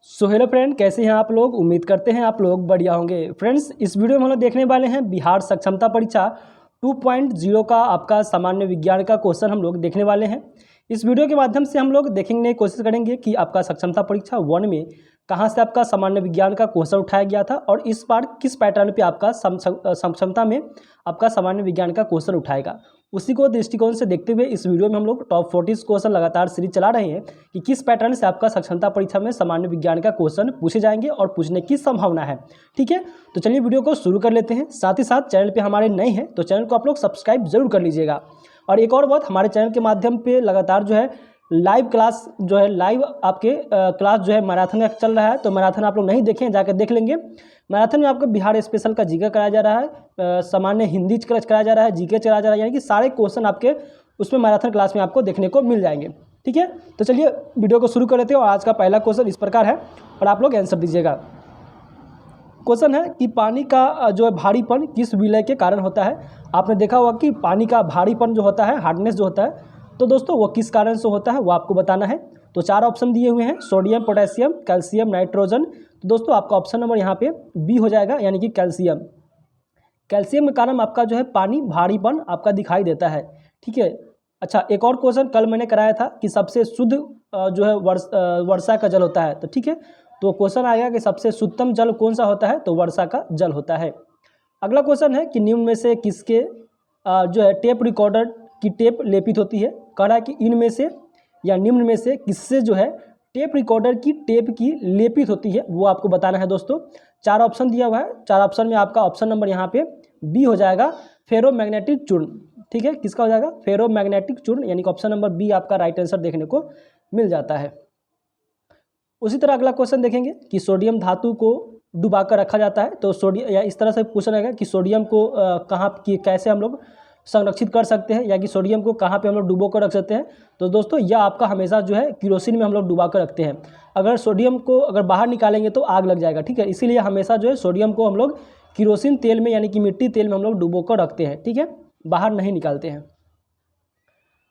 So hello friend, कैसे हैं आप लोग। उम्मीद करते हैं आप लोग बढ़िया होंगे। फ्रेंड्स, इस वीडियो में हम लोग देखने वाले हैं बिहार सक्षमता परीक्षा 2.0 का आपका सामान्य विज्ञान का क्वेश्चन हम लोग देखने वाले हैं। इस वीडियो के माध्यम से हम लोग देखने की कोशिश करेंगे कि आपका सक्षमता परीक्षा 1 में कहां से आपका सामान्य विज्ञान का क्वेश्चन उठाया गया था और इस बार किस पैटर्न पे आपका सक्षमता में आपका सामान्य विज्ञान का क्वेश्चन उठाएगा। उसी को दृष्टिकोण से देखते हुए इस वीडियो में हम लोग टॉप 40 क्वेश्चन लगातार सीरीज चला रहे हैं कि किस पैटर्न से आपका सक्षमता परीक्षा में सामान्य विज्ञान का क्वेश्चन पूछे जाएंगे और पूछने की संभावना है। ठीक है, तो चलिए वीडियो को शुरू कर लेते हैं। साथ ही साथ चैनल पे हमारे नए हैं तो चैनल को आप लोग सब्सक्राइब जरूर कर लीजिएगा। और एक और बात, हमारे चैनल के माध्यम पे लगातार जो है लाइव क्लास जो है लाइव आपके क्लास जो है मैराथन का चल रहा है। तो मैराथन आप लोग नहीं देखें, जाकर देख लेंगे। मैराथन में आपको बिहार स्पेशल का जीके कराया जा रहा है, सामान्य हिंदी कराया जा रहा है, जीके कराया जा रहा है, यानी कि सारे क्वेश्चन आपके उसमें मैराथन क्लास में आपको देखने को मिल जाएंगे। ठीक है, तो चलिए वीडियो को शुरू कर लेते हैं। और आज का पहला क्वेश्चन इस प्रकार है और आप लोग आंसर दीजिएगा। क्वेश्चन है कि पानी का जो है भारीपन किस विलय के कारण होता है। आपने देखा होगा कि पानी का भारीपन जो होता है, हार्डनेस जो होता है, तो दोस्तों वो किस कारण से होता है वो आपको बताना है। तो 4 ऑप्शन दिए हुए हैं, सोडियम, पोटेशियम, कैल्शियम, नाइट्रोजन। तो दोस्तों आपका ऑप्शन नंबर यहाँ पे बी हो जाएगा, यानी कि कैल्शियम। कैल्शियम के कारण आपका जो है पानी भारीपन आपका दिखाई देता है। ठीक है। अच्छा, एक और क्वेश्चन कल मैंने कराया था कि सबसे शुद्ध जो है वर्षा का जल होता है। तो ठीक है, तो क्वेश्चन आएगा कि सबसे शुद्धतम जल कौन सा होता है, तो वर्षा का जल होता है। अगला क्वेश्चन है कि निम्न में से किसके जो है टेप रिकॉर्डर की टेप लेपित होती है। कह रहा है कि इनमें से या निम्न में से किससे जो है टेप रिकॉर्डर की टेप की लेपित होती है, वो आपको बताना है। दोस्तों 4 ऑप्शन दिया हुआ है, 4 ऑप्शन में आपका ऑप्शन नंबर यहाँ पे बी हो जाएगा, फेरोमैग्नेटिक चूर्ण। ठीक है, किसका हो जाएगा, फेरोमैग्नेटिक चूर्ण, यानी कि ऑप्शन नंबर बी आपका राइट आंसर देखने को मिल जाता है। उसी तरह अगला क्वेश्चन देखेंगे कि सोडियम धातु को डुबा कर रखा जाता है। तो सोडियम या इस तरह से पूछा जाएगा कि सोडियम को कहाँ की कैसे हम लोग संरक्षित कर सकते हैं, या कि सोडियम को कहाँ पे हम लोग डुबो कर रख सकते हैं। तो दोस्तों यह आपका हमेशा जो है केरोसिन में हम लोग डुबा कर रखते हैं। अगर सोडियम को अगर बाहर निकालेंगे तो आग लग जाएगा। ठीक है, इसीलिए हमेशा जो है सोडियम को हम लोग केरोसिन तेल में यानी कि मिट्टी तेल में हम लोग डुबो कर रखते हैं। ठीक है, बाहर नहीं निकालते हैं।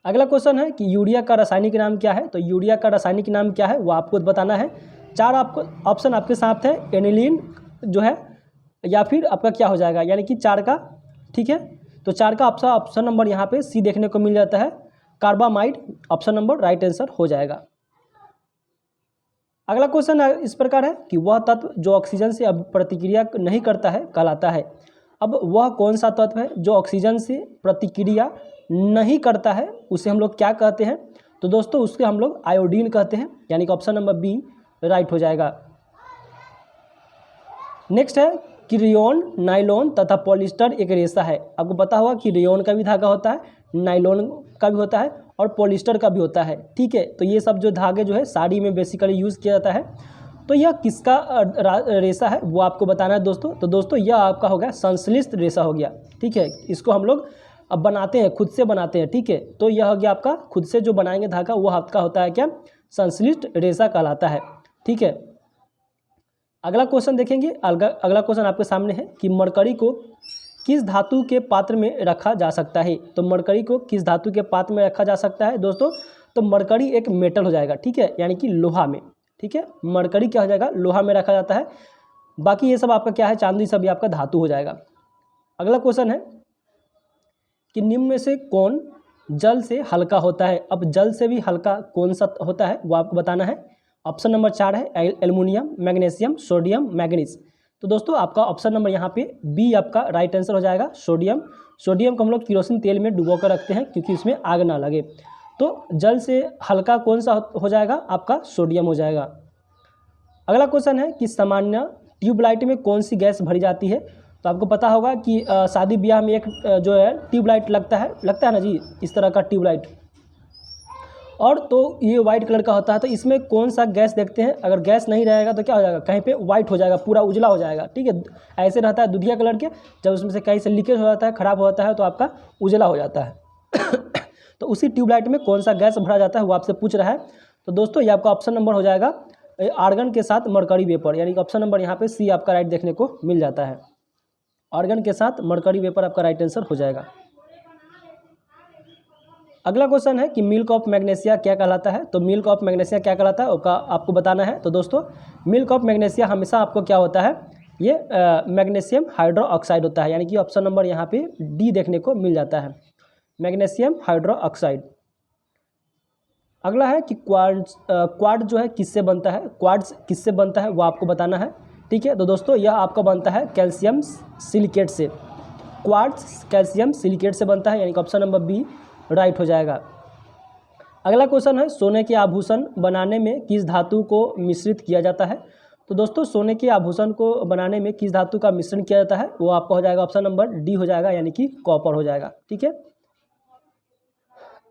अगला क्वेश्चन है कि यूरिया का रासायनिक नाम क्या है। तो यूरिया का रासायनिक नाम क्या है वो आपको बताना है। 4 आपको ऑप्शन आपके साथ है, एनिलीन जो है, या फिर आपका क्या हो जाएगा, यानी कि 4 का। ठीक है, तो 4 का ऑप्शन नंबर यहाँ पे सी देखने को मिल जाता है, carbamide. Option number right answer हो जाएगा। अगला क्वेश्चन इस प्रकार है कि वह तत्व जो ऑक्सीजन से अब प्रतिक्रिया नहीं करता है कहलाता है। अब वह कौन सा तत्व है जो ऑक्सीजन से प्रतिक्रिया नहीं करता है, उसे हम लोग क्या कहते हैं। तो दोस्तों उसके हम लोग आयोडीन कहते हैं, यानी कि ऑप्शन नंबर बी राइट हो जाएगा। नेक्स्ट है कि रेयॉन, नायलॉन तथा पॉलिस्टर एक रेशा है। आपको पता होगा कि रेयॉन का भी धागा होता है, नायलॉन का भी होता है और पॉलिस्टर का भी होता है। ठीक है, तो ये सब जो धागे जो है साड़ी में बेसिकली यूज़ किया जाता है। तो यह किसका रेशा है वो आपको बताना है दोस्तों। तो दोस्तों यह आपका हो गया संश्लिष्ट रेशा हो गया। ठीक है, इसको हम लोग अब बनाते हैं, खुद से बनाते हैं। ठीक है, तो यह हो गया आपका खुद से जो बनाएंगे धागा, वो आपका होता है क्या, संश्लिष्ट रेशा कहलाता है। ठीक है, अगला क्वेश्चन देखेंगे। अगला क्वेश्चन आपके सामने है कि मरकरी को किस धातु के पात्र में रखा जा सकता है। तो मरकरी को किस धातु के पात्र में रखा जा सकता है दोस्तों। तो मरकरी एक मेटल हो जाएगा। ठीक है, यानी कि लोहा में। ठीक है, मरकरी क्या हो जाएगा, लोहा में रखा जाता है। बाकी ये सब आपका क्या है, चांदी, सभी आपका धातु हो जाएगा। अगला क्वेश्चन है कि निम्न में से कौन जल से हल्का होता है। अब जल से भी हल्का कौन सा होता है वो आपको बताना है। ऑप्शन नंबर 4 है एल्युमिनियम, मैग्नीशियम, सोडियम, मैग्नीज। तो दोस्तों आपका ऑप्शन नंबर यहाँ पे बी आपका राइट आंसर हो जाएगा, सोडियम। सोडियम को हम लोग केरोसिन तेल में डुबो कर रखते हैं क्योंकि उसमें आग ना लगे। तो जल से हल्का कौन सा हो जाएगा, आपका सोडियम हो जाएगा। अगला क्वेश्चन है कि सामान्य ट्यूबलाइट में कौन सी गैस भरी जाती है। तो आपको पता होगा कि शादी ब्याह में एक जो है ट्यूबलाइट लगता है ना जी, इस तरह का ट्यूबलाइट, और तो ये वाइट कलर का होता है। तो इसमें कौन सा गैस देखते हैं, अगर गैस नहीं रहेगा तो क्या हो जाएगा, कहीं पे वाइट हो जाएगा, पूरा उजला हो जाएगा। ठीक है, ऐसे रहता है दूधिया कलर के, जब उसमें से कहीं से लीकेज हो जाता है, खराब हो जाता है, तो आपका उजला हो जाता है। तो उसी ट्यूबलाइट में कौन सा गैस भरा जाता है वो आपसे पूछ रहा है। तो दोस्तों ये आपका ऑप्शन नंबर हो जाएगा आर्गन के साथ मरकरी वेपर, यानी कि ऑप्शन नंबर यहाँ पे सी आपका राइट देखने को मिल जाता है। आर्गन के साथ मरकरी वेपर आपका राइट आंसर हो जाएगा। अगला क्वेश्चन है कि मिल्क ऑफ मैग्नीशिया क्या कहलाता है। तो मिल्क ऑफ मैग्नीशिया क्या कहलाता है उसका आपको बताना है। तो दोस्तों मिल्क ऑफ मैग्नीशिया हमेशा आपको क्या होता है, ये मैग्नीशियम हाइड्रोक्साइड होता है, यानी कि ऑप्शन नंबर यहाँ पे डी देखने को मिल जाता है, मैग्नीशियम हाइड्रोक्साइड। अगला है कि क्वार्ट्ज जो है किससे बनता है, क्वार्ट्ज किससे बनता है वो आपको बताना है। ठीक है, तो दोस्तों यह आपका बनता है कैल्शियम सिलिकेट से, क्वार्ट्ज कैल्शियम सिलिकेट से बनता है, यानी कि ऑप्शन नंबर बी राइट हो जाएगा। अगला क्वेश्चन है सोने के आभूषण बनाने में किस धातु को मिश्रित किया जाता है। तो दोस्तों सोने के आभूषण को बनाने में किस धातु का मिश्रण किया जाता है वो आपका हो जाएगा ऑप्शन नंबर डी हो जाएगा, यानी कि कॉपर हो जाएगा। ठीक है,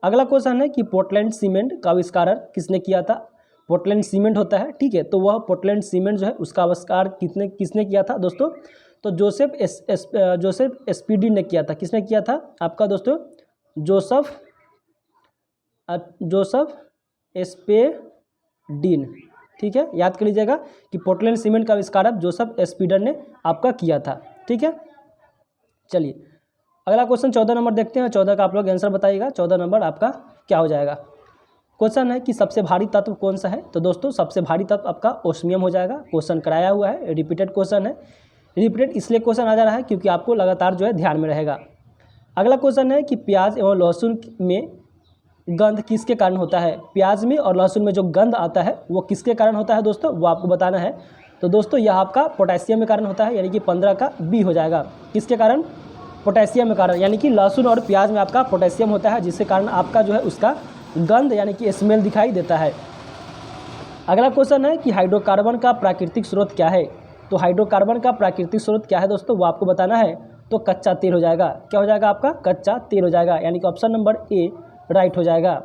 अगला क्वेश्चन है कि पोर्टलैंड सीमेंट का आविष्कार किसने किया था। पोर्टलैंड सीमेंट होता है, ठीक है, तो वह पोर्टलैंड सीमेंट जो है उसका आविष्कार किसने किया था दोस्तों। तो जोसेफ एस्पीडी ने किया था। किसने किया था आपका दोस्तों, जोसेफ एस्पेडिन। ठीक है, याद कर लीजिएगा कि पोर्टलैंड सीमेंट का आविष्कार जोसेफ एस्पीडन ने आपका किया था। ठीक है, चलिए अगला क्वेश्चन 14 नंबर देखते हैं। 14 का आप लोग आंसर बताइएगा। 14 नंबर आपका क्या हो जाएगा। क्वेश्चन है कि सबसे भारी तत्व कौन सा है। तो दोस्तों सबसे भारी तत्व आपका ओस्मियम हो जाएगा। क्वेश्चन कराया हुआ है, रिपीटेड क्वेश्चन है। रिपीटेड इसलिए क्वेश्चन आ जा रहा है क्योंकि आपको लगातार जो है ध्यान में रहेगा। अगला क्वेश्चन है कि प्याज एवं लहसुन में गंध किसके कारण होता है। प्याज में और लहसुन में जो गंध आता है वो किसके कारण होता है दोस्तों, वो आपको बताना है। तो दोस्तों यह आपका पोटेशियम के कारण होता है, यानी कि 15 का बी हो जाएगा। किसके कारण, पोटेशियम के कारण, यानी कि लहसुन और प्याज में आपका पोटेशियम होता है, जिसके कारण आपका जो है उसका गंध यानी कि स्मेल दिखाई देता है। अगला क्वेश्चन है कि हाइड्रोकार्बन का प्राकृतिक स्रोत क्या है। तो हाइड्रोकार्बन का प्राकृतिक स्रोत क्या है दोस्तों, वो आपको बताना है। तो कच्चा तेल हो जाएगा। क्या हो जाएगा आपका, कच्चा तेल हो जाएगा, यानी कि ऑप्शन नंबर ए राइट हो जाएगा।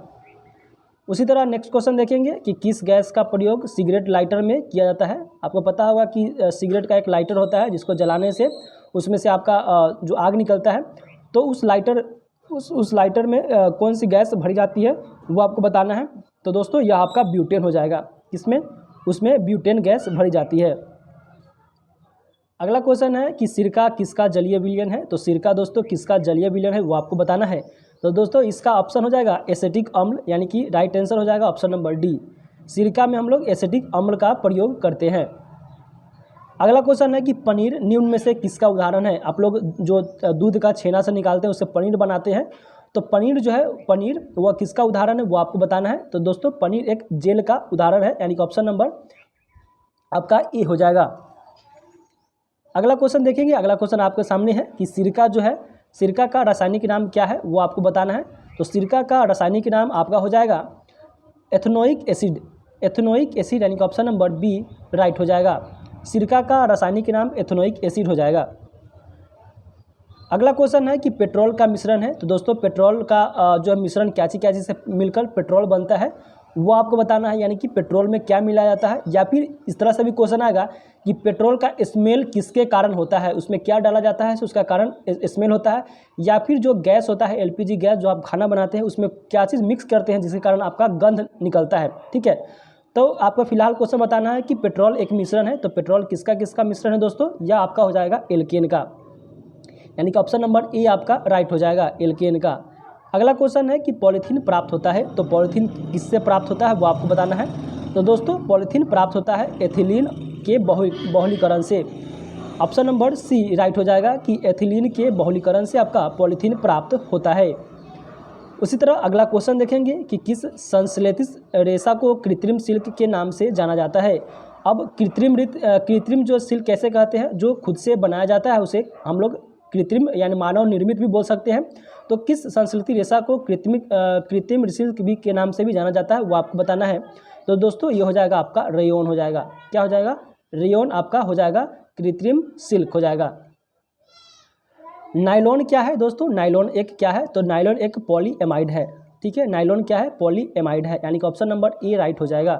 उसी तरह नेक्स्ट क्वेश्चन देखेंगे कि किस गैस का प्रयोग सिगरेट लाइटर में किया जाता है। आपको पता होगा कि सिगरेट का एक लाइटर होता है जिसको जलाने से उसमें से आपका जो आग निकलता है, तो उस लाइटर में कौन सी गैस भरी जाती है वो आपको बताना है। तो दोस्तों यह आपका ब्यूटेन हो जाएगा। किसमें, उसमें ब्यूटेन गैस भरी जाती है। अगला क्वेश्चन है कि सिरका किसका जलीय विलयन है। तो सिरका दोस्तों किसका जलीय विलयन है वो आपको बताना है। तो दोस्तों इसका ऑप्शन हो जाएगा एसिटिक अम्ल, यानी कि राइट आंसर हो जाएगा ऑप्शन नंबर डी। सिरका में हम लोग एसिटिक अम्ल का प्रयोग करते हैं। अगला क्वेश्चन है कि पनीर निम्न में से किसका उदाहरण है। आप लोग जो दूध का छेना से निकालते हैं उससे पनीर बनाते हैं, तो पनीर जो है, पनीर वह किसका उदाहरण है वो आपको बताना है। तो दोस्तों पनीर एक जेल का उदाहरण है, यानी कि ऑप्शन नंबर आपका ए हो जाएगा। अगला क्वेश्चन देखेंगे। अगला क्वेश्चन आपके सामने है कि सिरका जो है, सिरका का रासायनिक नाम क्या है वो आपको बताना है। तो सिरका का रासायनिक नाम आपका हो जाएगा एथेनोइक एसिड। एथेनोइक एसिड, यानी कि ऑप्शन नंबर बी राइट हो जाएगा। सिरका का रासायनिक नाम एथेनोइक एसिड हो जाएगा। अगला क्वेश्चन है कि पेट्रोल का मिश्रण है। तो दोस्तों पेट्रोल का जो मिश्रण क्या चीज़ से मिलकर पेट्रोल बनता है वो आपको बताना है, यानी कि पेट्रोल में क्या मिलाया जाता है। या फिर इस तरह से भी क्वेश्चन आएगा कि पेट्रोल का स्मेल किसके कारण होता है, उसमें क्या डाला जाता है उसका कारण स्मेल होता है। या फिर जो गैस होता है एलपीजी गैस जो आप खाना बनाते हैं उसमें क्या चीज़ मिक्स करते हैं जिसके कारण आपका गंध निकलता है। ठीक है, तो आपको फिलहाल क्वेश्चन बताना है कि पेट्रोल एक मिश्रण है। तो पेट्रोल किसका मिश्रण है दोस्तों, यह आपका हो जाएगा एल्केन का, यानी कि ऑप्शन नंबर ए आपका राइट हो जाएगा, एल्केन का। अगला क्वेश्चन है कि पॉलीथीन प्राप्त होता है। तो पॉलीथीन किससे प्राप्त होता है वो आपको बताना है। तो दोस्तों पॉलीथीन प्राप्त होता है एथिलीन के बहुलीकरण से। ऑप्शन नंबर सी राइट हो जाएगा कि एथिलीन के बहुलीकरण से आपका पॉलीथीन प्राप्त होता है। उसी तरह अगला क्वेश्चन देखेंगे कि किस संश्लेषित रेशा को कृत्रिम सिल्क के नाम से जाना जाता है। अब कृत्रिम जो सिल्क कैसे कहते हैं, जो खुद से बनाया जाता है उसे हम लोग कृत्रिम यानी मानव निर्मित भी बोल सकते हैं। तो किस संश्लेषित रेशा को कृत्रिम सिल्क भी के नाम से भी जाना जाता है वो आपको बताना है। तो दोस्तों ये हो जाएगा आपका रेयॉन हो जाएगा। क्या हो जाएगा, रेयॉन आपका हो जाएगा, कृत्रिम सिल्क हो जाएगा। नायलॉन क्या है दोस्तों, नायलॉन एक क्या है, तो नायलॉन एक पॉलीएमाइड है। ठीक है, नायलॉन क्या है, पॉलीएमाइड है, यानी कि ऑप्शन नंबर ए राइट हो जाएगा।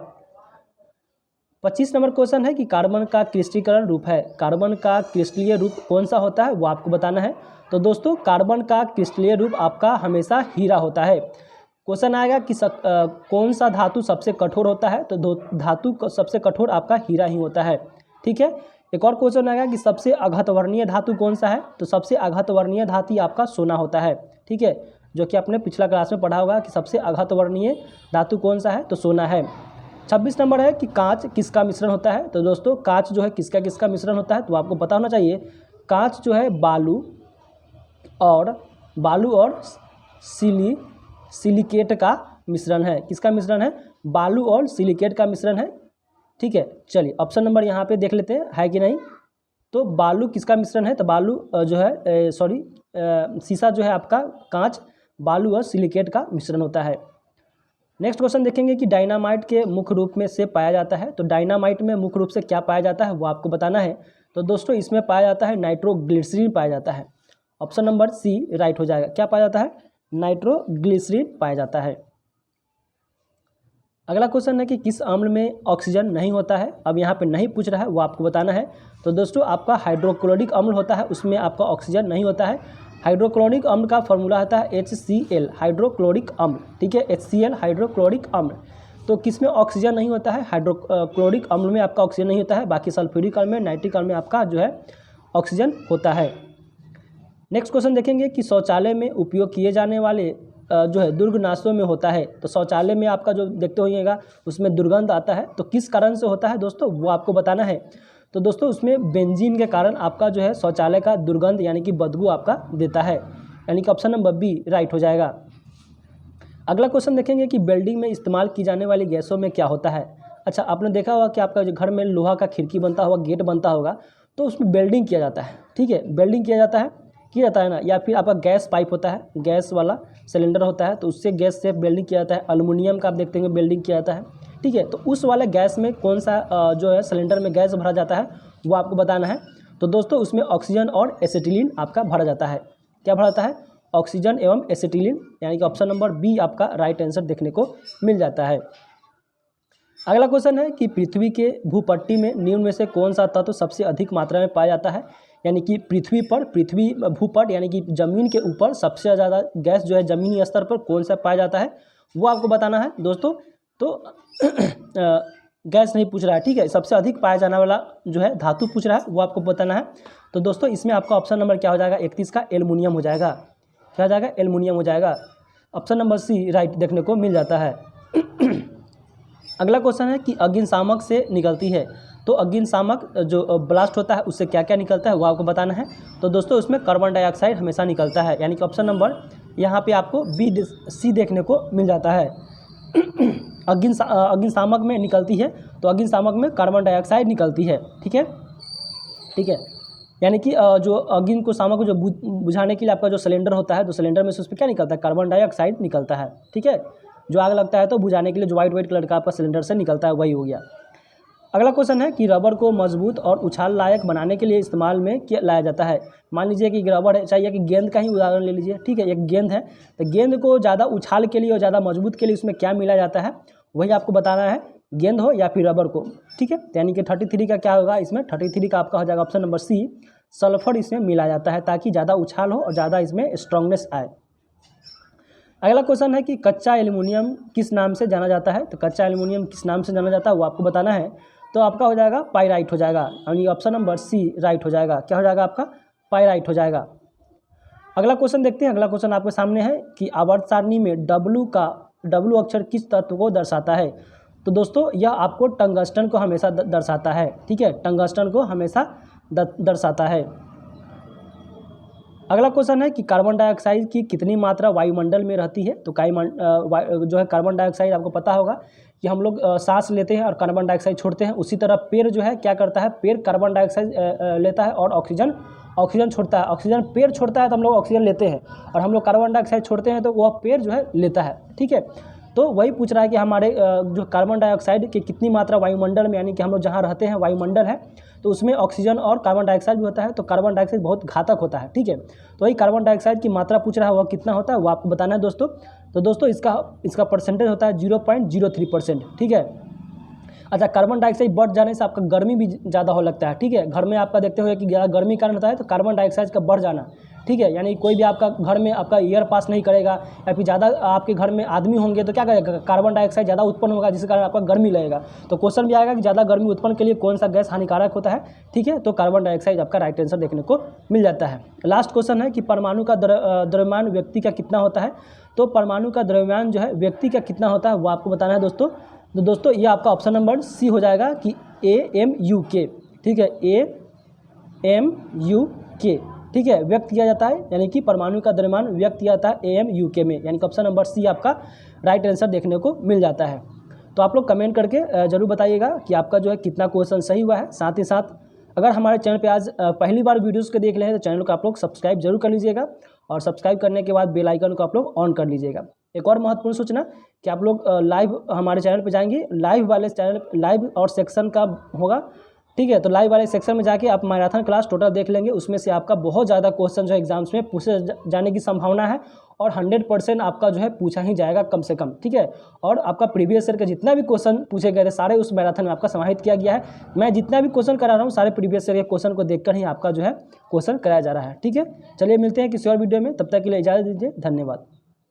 25 नंबर क्वेश्चन है कि कार्बन का क्रिस्टलीकरण रूप है। कार्बन का क्रिस्टलीय रूप कौन सा होता है वो आपको बताना है। तो दोस्तों कार्बन का क्रिस्टलीय रूप आपका हमेशा हीरा होता है। क्वेश्चन आएगा कि कौन सा धातु सबसे कठोर होता है। तो धातु सबसे कठोर आपका हीरा ही होता है। ठीक है, एक और क्वेश्चन आएगा कि सबसे अघातवर्णीय धातु कौन सा है। तो सबसे अघातवर्णीय धातु आपका सोना होता है। ठीक है, जो कि आपने पिछला क्लास में पढ़ा होगा कि सबसे अघात वर्णीय धातु कौन सा है, तो सोना है। 26 नंबर है कि कांच किसका मिश्रण होता है। तो दोस्तों कांच जो है किसका किसका मिश्रण होता है, तो आपको पता होना चाहिए। कांच जो है बालू और सिलिकेट का मिश्रण है। किसका मिश्रण है, बालू और सिलिकेट का मिश्रण है। ठीक है, चलिए ऑप्शन नंबर यहाँ पे देख लेते हैं है कि नहीं। तो बालू किसका मिश्रण है, तो बालू जो है शीशा जो है आपका कांच बालू और सिलिकेट का मिश्रण होता है। नेक्स्ट क्वेश्चन देखेंगे कि डायनामाइट के मुख्य रूप में से पाया जाता है। तो डायनामाइट में मुख्य रूप से क्या पाया जाता है वो आपको बताना है। तो दोस्तों इसमें पाया जाता है नाइट्रोग्लिसरीन पाया जाता है। ऑप्शन नंबर सी राइट हो जाएगा। क्या पाया जाता है, नाइट्रोग्लिसरीन पाया जाता है। अगला क्वेश्चन है कि किस अम्ल में ऑक्सीजन नहीं होता है। अब यहाँ पे नहीं पूछ रहा है, वो आपको बताना है। तो दोस्तों आपका हाइड्रोक्लोरिक अम्ल होता है, उसमें आपका ऑक्सीजन नहीं होता है। हाइड्रोक्लोरिक अम्ल का फॉर्मूला होता है HCl हाइड्रोक्लोरिक अम्ल। ठीक है, HCl हाइड्रोक्लोरिक अम्ल। तो किस में ऑक्सीजन नहीं होता है, हाइड्रोक्लोरिक अम्ल में आपका ऑक्सीजन नहीं होता है। बाकी सल्फ्यूरिक अम्ल में, नाइट्रिक अम्ल में आपका जो है ऑक्सीजन होता है। नेक्स्ट क्वेश्चन देखेंगे कि शौचालय में उपयोग किए जाने वाले जो है दुर्गनाशों में होता है। तो शौचालय में आपका जो देखते होइएगा उसमें दुर्गंध आता है, तो किस कारण से होता है दोस्तों वो आपको बताना है। तो दोस्तों उसमें बेंजीन के कारण आपका जो है शौचालय का दुर्गंध यानी कि बदबू आपका देता है, यानी कि ऑप्शन नंबर बी राइट हो जाएगा। अगला क्वेश्चन देखेंगे कि बिल्डिंग में इस्तेमाल की जाने वाली गैसों में क्या होता है। अच्छा, आपने देखा होगा कि आपका जो घर में लोहा का खिड़की बनता होगा, गेट बनता होगा, तो उसमें वेल्डिंग किया जाता है। ठीक है, वेल्डिंग किया जाता है ना। या फिर आपका गैस पाइप होता है, गैस वाला सिलेंडर होता है, तो उससे गैस से वेल्डिंग किया जाता है। एल्युमिनियम का आप देखते हैं वेल्डिंग किया जाता है। ठीक है, तो उस वाले गैस में कौन सा जो है सिलेंडर में गैस भरा जाता है वो आपको बताना है। तो दोस्तों उसमें ऑक्सीजन और एसिटिलीन आपका भरा जाता है। क्या भरा जाता है, ऑक्सीजन एवं एसिटिलीन, यानी कि ऑप्शन नंबर बी आपका राइट आंसर देखने को मिल जाता है। अगला क्वेश्चन है कि पृथ्वी के भूपट्टी में निम्न में से कौन सा तत्व सबसे अधिक मात्रा में पाया जाता है। यानी कि पृथ्वी भूपट यानी कि ज़मीन के ऊपर सबसे ज़्यादा गैस जो है ज़मीनी स्तर पर कौन सा पाया जाता है वो आपको बताना है दोस्तों। तो गैस नहीं पूछ रहा है, ठीक है, सबसे अधिक पाया जाने वाला जो है धातु पूछ रहा है वो आपको बताना है। तो दोस्तों इसमें आपका ऑप्शन नंबर क्या हो जाएगा, 31 का एल्युमिनियम हो जाएगा। क्या हो जाएगा, एल्युमिनियम हो जाएगा। ऑप्शन नंबर सी राइट देखने को मिल जाता है। अगला क्वेश्चन है कि अग्निशामक से निकलती है। तो अग्निशामक जो ब्लास्ट होता है उससे क्या क्या निकलता है वो आपको बताना है। तो दोस्तों उसमें कार्बन डाइऑक्साइड हमेशा निकलता है, यानी कि ऑप्शन नंबर यहाँ पे आपको सी देखने को मिल जाता है। अग्निशामक में निकलती है, तो अग्निशामक में कार्बन डाइऑक्साइड निकलती है। ठीक है, यानी कि जो अग्नि को शामक को जो बुझाने के लिए आपका जो सिलेंडर होता है, तो सिलेंडर में से उसमें क्या निकलता है, कार्बन डाइऑक्साइड निकलता है। ठीक है, जो आग लगता है तो बुझाने के लिए जो वाइट कलर का आपका सिलेंडर से निकलता है वही हो गया। अगला क्वेश्चन है कि रबर को मजबूत और उछाल लायक बनाने के लिए इस्तेमाल में क्या लाया जाता है। मान लीजिए कि रबर है, चाहिए कि गेंद का ही उदाहरण ले लीजिए। ठीक है, एक गेंद है, तो गेंद को ज़्यादा उछाल के लिए और ज़्यादा मजबूत के लिए उसमें क्या मिलाया जाता है वही आपको बताना है, गेंद हो या फिर रबर को। ठीक है, यानी कि 33 का क्या होगा, इसमें 33 का आपका हो जाएगा ऑप्शन नंबर सी, सल्फर इसमें मिलाया जाता है ताकि ज़्यादा उछाल हो और ज़्यादा इसमें स्ट्रांगनेस आए। अगला क्वेश्चन है कि कच्चा एल्युमिनियम किस नाम से जाना जाता है। तो कच्चा एल्युमिनियम किस नाम से जाना जाता है वो आपको बताना है। तो आपका हो जाएगा पाइराइट हो जाएगा, यानी ऑप्शन नंबर सी राइट हो जाएगा। क्या हो जाएगा आपका, पाइराइट हो जाएगा। अगला क्वेश्चन देखते हैं। अगला क्वेश्चन आपके सामने है कि आवर्त सारणी में डब्लू अक्षर किस तत्व को दर्शाता है। तो दोस्तों यह आपको टंगस्टन को हमेशा दर्शाता है। ठीक है, टंगस्टन को हमेशा दर्शाता है। अगला क्वेश्चन है कि कार्बन डाइऑक्साइड की कितनी मात्रा वायुमंडल में रहती है। तो जो है कार्बन डाइऑक्साइड आपको पता होगा कि हम लोग सांस लेते हैं और कार्बन डाइऑक्साइड छोड़ते हैं, उसी तरह पेड़ जो है क्या करता है, पेड़ कार्बन डाइऑक्साइड लेता है और ऑक्सीजन छोड़ता है। ऑक्सीजन पेड़ छोड़ता है तो हम लोग ऑक्सीजन लेते हैं, और हम लोग कार्बन डाइऑक्साइड छोड़ते हैं तो वह पेड़ जो है लेता है। ठीक है, तो वही पूछ रहा है कि हमारे जो कार्बन डाइऑक्साइड की कितनी मात्रा वायुमंडल में, यानी कि हम लोग जहाँ रहते हैं वायुमंडल है, तो उसमें ऑक्सीजन और कार्बन डाइऑक्साइड भी होता है। तो कार्बन डाइऑक्साइड बहुत घातक होता है। ठीक है, तो वही कार्बन डाइऑक्साइड की मात्रा पूछ रहा है, वह कितना होता है वो आपको बताना है दोस्तों। तो दोस्तों इसका परसेंटेज होता है 0.03%। ठीक है, अच्छा, कार्बन डाइऑक्साइड बढ़ जाने से आपका गर्मी भी ज़्यादा हो लगता है, ठीक है। घर में आपका देखते हुए कि ज़्यादा गर्मी कारण होता है तो कार्बन डाइऑक्साइड का बढ़ जाना, ठीक है। यानी कोई भी आपका घर में आपका एयर पास नहीं करेगा या फिर ज़्यादा आपके घर में आदमी होंगे तो क्या करेगा, कार्बन डाइऑक्साइड ज़्यादा उत्पन्न होगा, जिसके कारण आपका गर्मी लगेगा। तो क्वेश्चन भी आएगा कि ज़्यादा गर्मी उत्पन्न के लिए कौन सा गैस हानिकारक होता है, ठीक है। तो कार्बन डाइऑक्साइड आपका राइट आंसर देखने को मिल जाता है। लास्ट क्वेश्चन है कि परमाणु का द्रव्यमान व्यक्ति का कितना होता है। तो परमाणु का द्रव्यमान जो है व्यक्ति का कितना होता है वो आपको बताना है दोस्तों। तो दोस्तों ये आपका ऑप्शन नंबर सी हो जाएगा कि AMUK, ठीक है, AMUK, ठीक है, व्यक्त किया जाता है, यानी कि परमाणु का द्रव्यमान व्यक्त किया जाता है AMUK में, यानी कि ऑप्शन नंबर सी आपका राइट आंसर देखने को मिल जाता है। तो आप लोग कमेंट करके जरूर बताइएगा कि आपका जो है कितना क्वेश्चन सही हुआ है। साथ ही साथ अगर हमारे चैनल पे आज पहली बार वीडियोज़ को देख रहे हैं तो चैनल को आप लोग सब्सक्राइब जरूर कर लीजिएगा और सब्सक्राइब करने के बाद बेल आइकन को आप लोग ऑन कर लीजिएगा। एक और महत्वपूर्ण सूचना कि आप लोग लाइव हमारे चैनल पे जाएंगे, लाइव वाले चैनल लाइव और सेक्शन का होगा, ठीक है। तो लाइव वाले सेक्शन में जाके आप मैराथन क्लास टोटल देख लेंगे, उसमें से आपका बहुत ज़्यादा क्वेश्चन जो है एग्जाम्स में पूछे जाने की संभावना है और 100% आपका जो है पूछा ही जाएगा कम से कम, ठीक है। और आपका प्रीवियस ईयर के जितना भी क्वेश्चन पूछे गए थे सारे उस मैराथन में आपका समाहित किया गया है। मैं जितना भी क्वेश्चन करा रहा हूँ सारे प्रीवियस ईयर के क्वेश्चन को देखकर ही आपका जो है क्वेश्चन कराया जा रहा है, ठीक है। चलिए मिलते हैं किसी और वीडियो में, तब तक के लिए इजाज़त दीजिए, धन्यवाद।